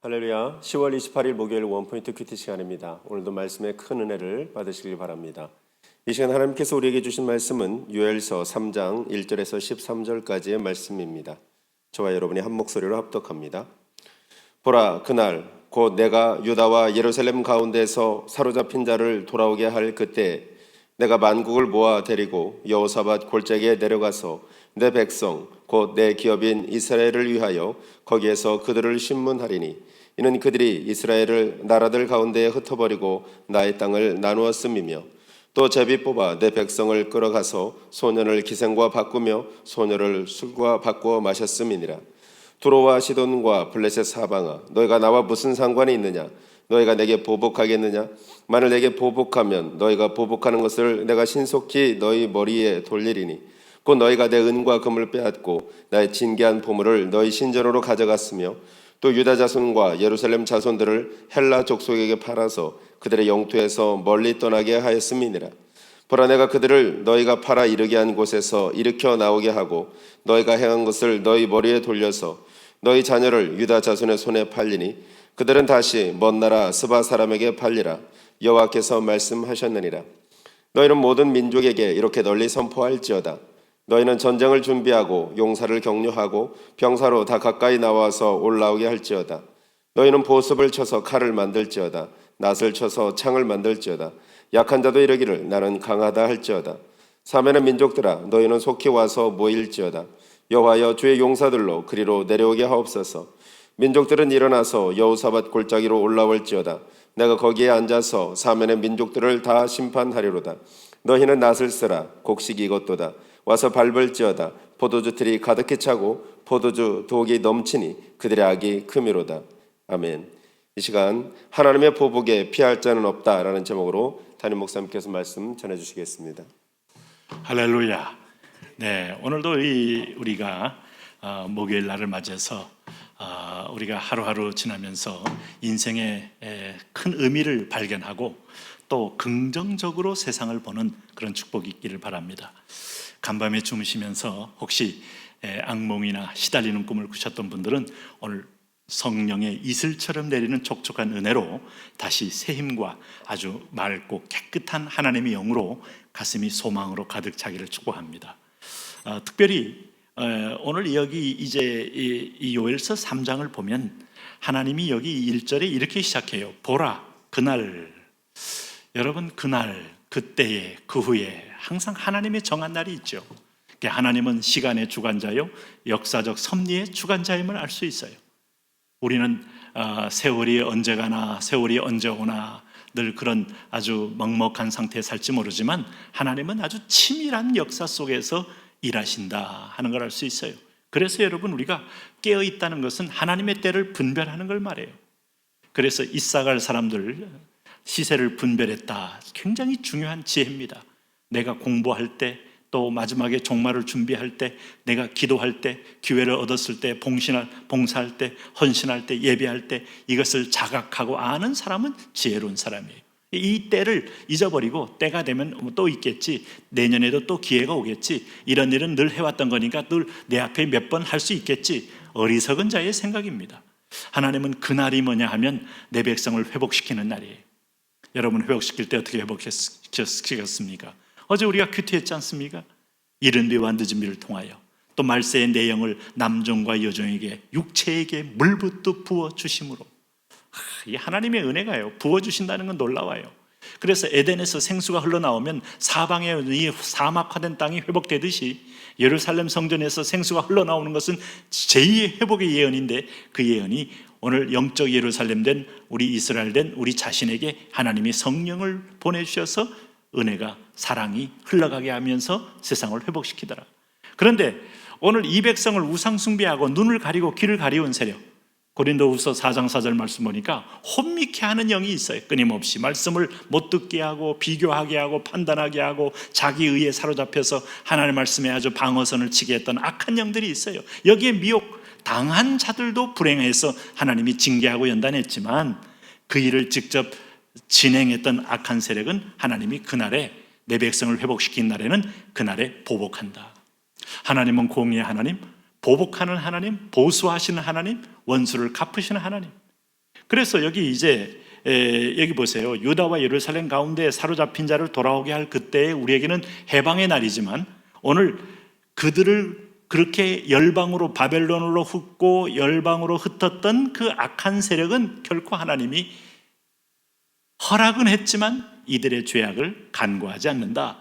할렐루야. 10월 28일 목요일 원포인트 큐티 시간입니다. 오늘도 말씀의 큰 은혜를 받으시길 바랍니다. 이 시간 하나님께서 우리에게 주신 말씀은 요엘서 3장 1절에서 13절까지의 말씀입니다. 저와 여러분이 한 목소리로 합독합니다. 보라, 그날 곧 내가 유다와 예루살렘 가운데서 사로잡힌 자를 돌아오게 할 그때 내가 만국을 모아 데리고 여호사밧 골짜기에 내려가서 내 백성 곧 내 기업인 이스라엘을 위하여 거기에서 그들을 심문하리니 이는 그들이 이스라엘을 나라들 가운데에 흩어버리고 나의 땅을 나누었음이며 또 제비 뽑아 내 백성을 끌어가서 소년을 기생과 바꾸며 소녀를 술과 바꾸어 마셨음이니라. 두로와 시돈과 블레셋 사방아, 너희가 나와 무슨 상관이 있느냐? 너희가 내게 보복하겠느냐? 만일 내게 보복하면 너희가 보복하는 것을 내가 신속히 너희 머리에 돌리리니 곧 너희가 내 은과 금을 빼앗고 나의 진귀한 보물을 너희 신전으로 가져갔으며 또 유다 자손과 예루살렘 자손들을 헬라 족속에게 팔아서 그들의 영토에서 멀리 떠나게 하였음이니라. 보라, 내가 그들을 너희가 팔아 이르게 한 곳에서 일으켜 나오게 하고 너희가 행한 것을 너희 머리에 돌려서 너희 자녀를 유다 자손의 손에 팔리니 그들은 다시 먼 나라 스바 사람에게 팔리라. 여호와께서 말씀하셨느니라. 너희는 모든 민족에게 이렇게 널리 선포할지어다. 너희는 전쟁을 준비하고 용사를 격려하고 병사로 다 가까이 나와서 올라오게 할지어다. 너희는 보습을 쳐서 칼을 만들지어다. 낫을 쳐서 창을 만들지어다. 약한 자도 이르기를 나는 강하다 할지어다. 사면의 민족들아, 너희는 속히 와서 모일지어다. 여호와여, 주의 용사들로 그리로 내려오게 하옵소서. 민족들은 일어나서 여호사밧 골짜기로 올라올지어다. 내가 거기에 앉아서 사면의 민족들을 다 심판하리로다. 너희는 낫을 쓰라. 곡식이 익었도다. 와서 밟을지어다. 포도주 틀이 가득히 차고 포도주 독이 넘치니 그들의 악이 크미로다. 아멘. 이 시간 하나님의 보복에 피할 자는 없다라는 제목으로 담임 목사님께서 말씀 전해주시겠습니다. 할렐루야. 네, 오늘도 우리가 목요일 날을 맞이해서 우리가 하루하루 지나면서 인생의 큰 의미를 발견하고 또 긍정적으로 세상을 보는 그런 축복이 있기를 바랍니다. 간밤에 주무시면서 혹시 악몽이나 시달리는 꿈을 꾸셨던 분들은 오늘 성령의 이슬처럼 내리는 촉촉한 은혜로 다시 새 힘과 아주 맑고 깨끗한 하나님의 영으로 가슴이 소망으로 가득 차기를 축복합니다. 특별히 오늘 여기 이제 이 요엘서 3장을 보면 하나님이 여기 1절에 이렇게 시작해요. 보라, 그날. 여러분, 그날, 그때에, 그 후에 항상 하나님의 정한 날이 있죠. 하나님은 시간의 주관자요, 역사적 섭리의 주관자임을 알 수 있어요. 우리는 세월이 언제 가나, 세월이 언제 오나 늘 그런 아주 먹먹한 상태에 살지 모르지만 하나님은 아주 치밀한 역사 속에서 일하신다 하는 걸 알 수 있어요. 그래서 여러분, 우리가 깨어 있다는 것은 하나님의 때를 분별하는 걸 말해요. 그래서 이사갈 사람들 시세를 분별했다. 굉장히 중요한 지혜입니다. 내가 공부할 때, 또 마지막에 종말을 준비할 때, 내가 기도할 때, 기회를 얻었을 때, 봉사할 때, 헌신할 때, 예배할 때 이것을 자각하고 아는 사람은 지혜로운 사람이에요. 이 때를 잊어버리고 때가 되면 또 있겠지, 내년에도 또 기회가 오겠지, 이런 일은 늘 해왔던 거니까 늘 내 앞에 몇 번 할 수 있겠지, 어리석은 자의 생각입니다. 하나님은 그날이 뭐냐 하면 내 백성을 회복시키는 날이에요. 여러분, 회복시킬 때 어떻게 회복시켰습니까? 어제 우리가 큐티했지 않습니까? 이른 비와 늦은 비를 통하여 또 말세의 내영을 남종과 여종에게 육체에게 물붓듯 부어주심으로. 이 하나님의 은혜가요, 부어주신다는 건 놀라워요. 그래서 에덴에서 생수가 흘러나오면 사방의 이 사막화된 땅이 회복되듯이 예루살렘 성전에서 생수가 흘러나오는 것은 제2의 회복의 예언인데, 그 예언이 오늘 영적 예루살렘 된 우리 이스라엘 된 우리 자신에게 하나님이 성령을 보내주셔서 은혜가, 사랑이 흘러가게 하면서 세상을 회복시키더라. 그런데 오늘 이 백성을 우상 숭배하고 눈을 가리고 귀를 가리운 세력, 고린도후서 4장 4절 말씀 보니까 혼미케 하는 영이 있어요. 끊임없이 말씀을 못 듣게 하고 비교하게 하고 판단하게 하고 자기 의에 사로잡혀서 하나님의 말씀에 아주 방어선을 치게 했던 악한 영들이 있어요. 여기에 미혹 당한 자들도 불행해서 하나님이 징계하고 연단했지만 그 일을 직접 진행했던 악한 세력은 하나님이 그날에 내 백성을 회복시킨 날에는 그날에 보복한다. 하나님은 공의의 하나님, 보복하는 하나님, 보수하시는 하나님, 원수를 갚으시는 하나님. 그래서 여기 이제 여기 보세요. 유다와 예루살렘 가운데 사로잡힌 자를 돌아오게 할 그때에 우리에게는 해방의 날이지만 오늘 그들을 그렇게 열방으로 바벨론으로 흩고 열방으로 흩었던 그 악한 세력은 결코 하나님이 허락은 했지만 이들의 죄악을 간구하지 않는다.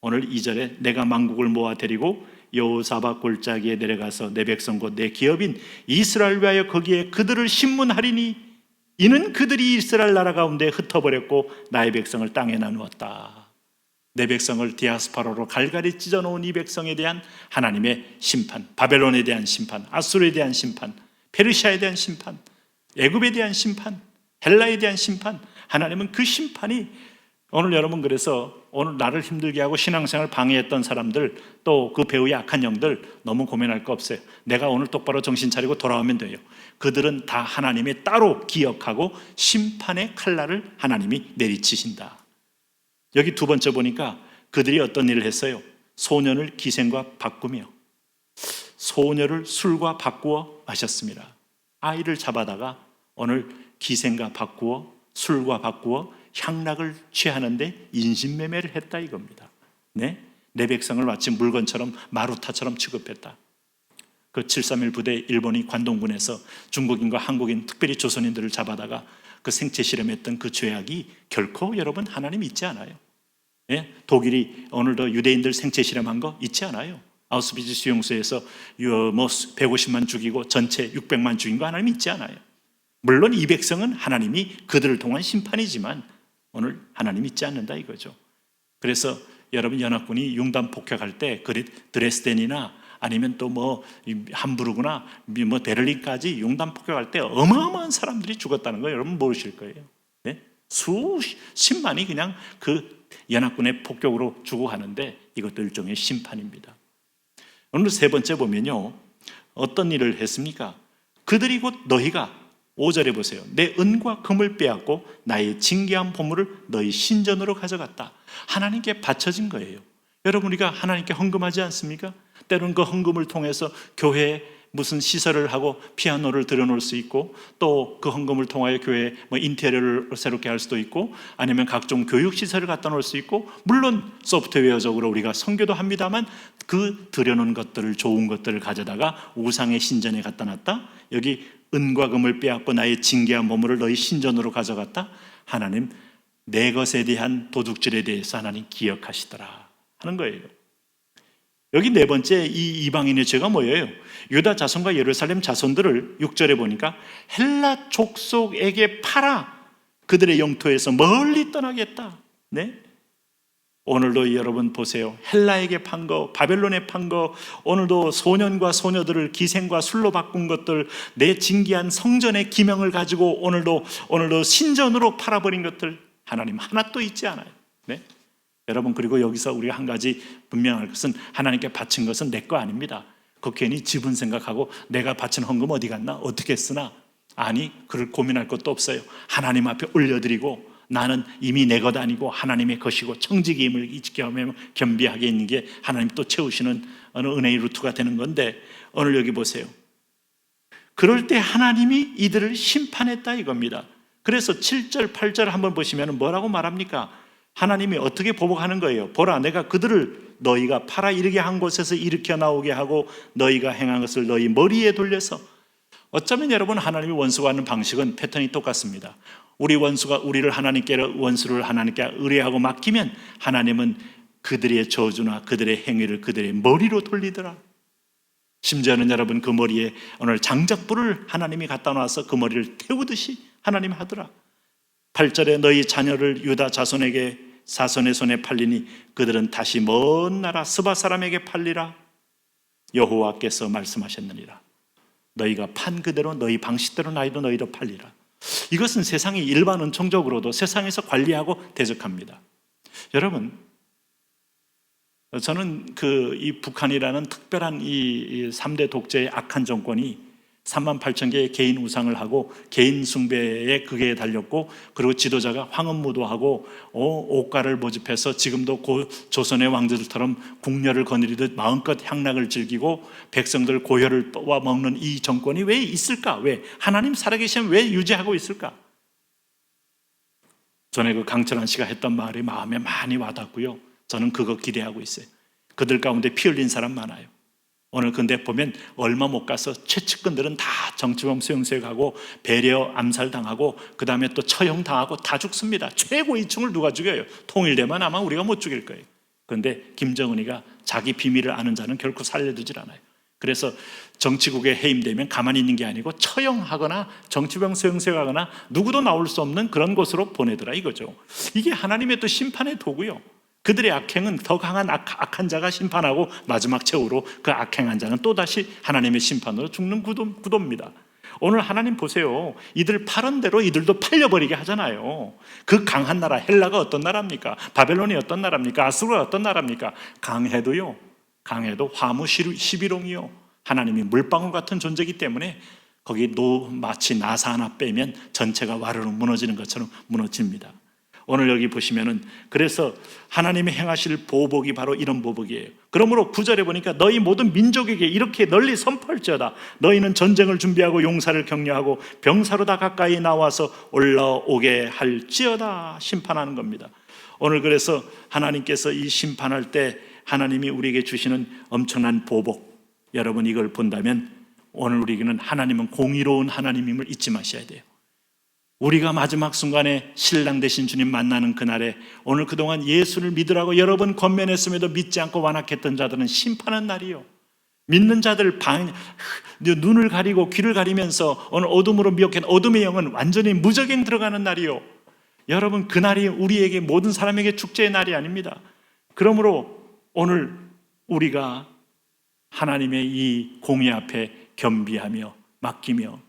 오늘 2절에 내가 만국을 모아 데리고 여호사밧 골짜기에 내려가서 내 백성 곧 내 기업인 이스라엘 위하여 거기에 그들을 심문하리니 이는 그들이 이스라엘 나라 가운데 흩어버렸고 나의 백성을 땅에 나누었다. 내 백성을 디아스포라로 갈갈이 찢어놓은 이 백성에 대한 하나님의 심판, 바벨론에 대한 심판, 아수르에 대한 심판, 페르시아에 대한 심판, 애굽에 대한 심판, 헬라에 대한 심판, 하나님은 그 심판이 오늘 여러분, 그래서 오늘 나를 힘들게 하고 신앙생활을 방해했던 사람들, 또 그 배후의 악한 영들 너무 고민할 거 없어요. 내가 오늘 똑바로 정신 차리고 돌아오면 돼요. 그들은 다 하나님이 따로 기억하고 심판의 칼날을 하나님이 내리치신다. 여기 두 번째 보니까 그들이 어떤 일을 했어요? 소년을 기생과 바꾸며 소녀를 술과 바꾸어 마셨습니다. 아이를 잡아다가 오늘 기생과 바꾸어 술과 바꾸어 향락을 취하는데 인신매매를 했다 이겁니다. 네? 내 백성을 마치 물건처럼 마루타처럼 취급했다. 그 731 부대 일본이 관동군에서 중국인과 한국인, 특별히 조선인들을 잡아다가 그 생체 실험했던 그 죄악이 결코 여러분 하나님 잊지 않아요. 예? 독일이 오늘도 유대인들 생체 실험한 거 잊지 않아요. 아우슈비츠 수용소에서 150만 죽이고 전체 600만 죽인 거 하나님 잊지 않아요. 물론 이 백성은 하나님이 그들을 통한 심판이지만 오늘 하나님 잊지 않는다 이거죠. 그래서 여러분 연합군이 융단 폭격할 때 드레스덴이나 아니면 또 뭐 함부르크나 뭐 베를린까지 융단 폭격할 때 어마어마한 사람들이 죽었다는 거 여러분 모르실 거예요. 네? 수십만이 그냥 그 연합군의 폭격으로 죽어가는데 이것도 일종의 심판입니다. 오늘 세 번째 보면요, 어떤 일을 했습니까? 그들이 곧 너희가 5절에 보세요. 내 은과 금을 빼앗고 나의 징계한 보물을 너희 신전으로 가져갔다. 하나님께 바쳐진 거예요. 여러분, 우리가 하나님께 헌금하지 않습니까? 때로는 그 헌금을 통해서 교회에 무슨 시설을 하고 피아노를 들여놓을 수 있고, 또 그 헌금을 통하여 교회에 뭐 인테리어를 새롭게 할 수도 있고, 아니면 각종 교육시설을 갖다 놓을 수 있고, 물론 소프트웨어적으로 우리가 선교도 합니다만 그 들여놓은 것들을, 좋은 것들을 가져다가 우상의 신전에 갖다 놨다. 여기 은과 금을 빼앗고 나의 징계한 보물을 너희 신전으로 가져갔다. 하나님 내 것에 대한 도둑질에 대해서 하나님 기억하시더라 하는 거예요. 여기 네 번째 이 이방인의 죄가 뭐예요? 유다 자손과 예루살렘 자손들을 6절에 보니까 헬라 족속에게 팔아 그들의 영토에서 멀리 떠나겠다. 네? 오늘도 여러분 보세요. 헬라에게 판 거, 바벨론에 판 거, 오늘도 소년과 소녀들을 기생과 술로 바꾼 것들, 내 징계한 성전의 기명을 가지고 오늘도 신전으로 팔아버린 것들, 하나님 하나도 잊지 않아요. 네? 여러분, 그리고 여기서 우리가 한 가지 분명할 것은 하나님께 바친 것은 내 거 아닙니다. 그 괜히 지분 생각하고 내가 바친 헌금 어디 갔나? 어떻게 쓰나? 아니, 그럴 고민할 것도 없어요. 하나님 앞에 올려드리고 나는 이미 내 것 아니고 하나님의 것이고 청지기임을 지켜하며 겸비하게 있는 게 하나님 또 채우시는 어느 은혜의 루트가 되는 건데, 오늘 여기 보세요. 그럴 때 하나님이 이들을 심판했다 이겁니다. 그래서 7절 8절 한번 보시면 뭐라고 말합니까? 하나님이 어떻게 보복하는 거예요? 보라, 내가 그들을 너희가 팔아 이르게 한 곳에서 일으켜 나오게 하고 너희가 행한 것을 너희 머리에 돌려서. 어쩌면 여러분, 하나님이 원수가 하는 방식은 패턴이 똑같습니다. 우리 원수가 우리를 원수를 하나님께 의뢰하고 맡기면 하나님은 그들의 저주나 그들의 행위를 그들의 머리로 돌리더라. 심지어는 여러분, 그 머리에 오늘 장작불을 하나님이 갖다 놔서 그 머리를 태우듯이 하나님 하더라. 8절에 너희 자녀를 유다 자손에게 사손의 손에 팔리니 그들은 다시 먼 나라 스바 사람에게 팔리라. 여호와께서 말씀하셨느니라. 너희가 판 그대로 너희 방식대로 나이도 너희도 팔리라. 이것은 세상이 일반 은총적으로도 세상에서 관리하고 대적합니다. 여러분, 저는 이 북한이라는 특별한 이 3대 독재의 악한 정권이 38,000개의 개인 우상을 하고 개인 숭배에 그게 달렸고, 그리고 지도자가 황혼무도하고 옷가를 모집해서 지금도 조선의 왕들처럼 궁녀를 거느리듯 마음껏 향락을 즐기고 백성들 고혈을 뽑아먹는 이 정권이 왜 있을까? 왜? 하나님 살아계시면 왜 유지하고 있을까? 전에 그 강철한 씨가 했던 말이 마음에 많이 와닿고요. 저는 그거 기대하고 있어요. 그들 가운데 피 흘린 사람 많아요. 오늘 근데 보면 얼마 못 가서 최측근들은 다 정치범 수용소에 가고 배려 암살당하고 그 다음에 또 처형당하고 다 죽습니다. 최고위층을 누가 죽여요? 통일되면 아마 우리가 못 죽일 거예요. 그런데 김정은이가 자기 비밀을 아는 자는 결코 살려두질 않아요. 그래서 정치국에 해임되면 가만히 있는 게 아니고 처형하거나 정치병 수용소에 가거나 누구도 나올 수 없는 그런 곳으로 보내더라 이거죠. 이게 하나님의 또 심판의 도구요. 그들의 악행은 더 강한 악한 자가 심판하고 마지막 최후로 그 악행한 자는 또다시 하나님의 심판으로 죽는 구도입니다. 오늘 하나님 보세요. 이들 파는 대로 이들도 팔려버리게 하잖아요. 그 강한 나라 헬라가 어떤 나라입니까? 바벨론이 어떤 나라입니까? 아수르가 어떤 나라입니까? 강해도요. 강해도 화무 11홍이요. 하나님이 물방울 같은 존재이기 때문에 거기 마치 나사 하나 빼면 전체가 와르르 무너지는 것처럼 무너집니다. 오늘 여기 보시면은 그래서 하나님이 행하실 보복이 바로 이런 보복이에요. 그러므로 9절에 보니까 너희 모든 민족에게 이렇게 널리 선포할지어다. 너희는 전쟁을 준비하고 용사를 격려하고 병사로 다 가까이 나와서 올라오게 할지어다. 심판하는 겁니다. 오늘 그래서 하나님께서 이 심판할 때 하나님이 우리에게 주시는 엄청난 보복, 여러분 이걸 본다면 오늘 우리에게는 하나님은 공의로운 하나님임을 잊지 마셔야 돼요. 우리가 마지막 순간에 신랑 되신 주님 만나는 그날에 오늘 그동안 예수를 믿으라고 여러 번 권면했음에도 믿지 않고 완악했던 자들은 심판한 날이요. 믿는 자들 눈을 가리고 귀를 가리면서 오늘 어둠으로 미혹한 어둠의 영은 완전히 무적행 들어가는 날이요. 여러분 그날이 우리에게 모든 사람에게 축제의 날이 아닙니다. 그러므로 오늘 우리가 하나님의 이 공의 앞에 겸비하며 맡기며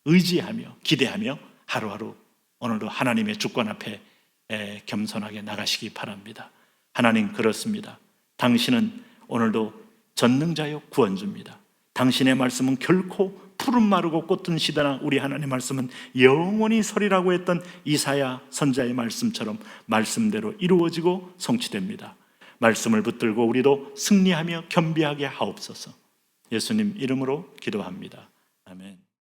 의지하며 기대하며 하루하루 오늘도 하나님의 주권 앞에 겸손하게 나가시기 바랍니다. 하나님 그렇습니다. 당신은 오늘도 전능자요 구원주입니다. 당신의 말씀은 결코 푸른 마르고 꽃든 시대나 우리 하나님의 말씀은 영원히 서리라고 했던 이사야 선지자의 말씀처럼 말씀대로 이루어지고 성취됩니다. 말씀을 붙들고 우리도 승리하며 겸비하게 하옵소서. 예수님 이름으로 기도합니다. 아멘.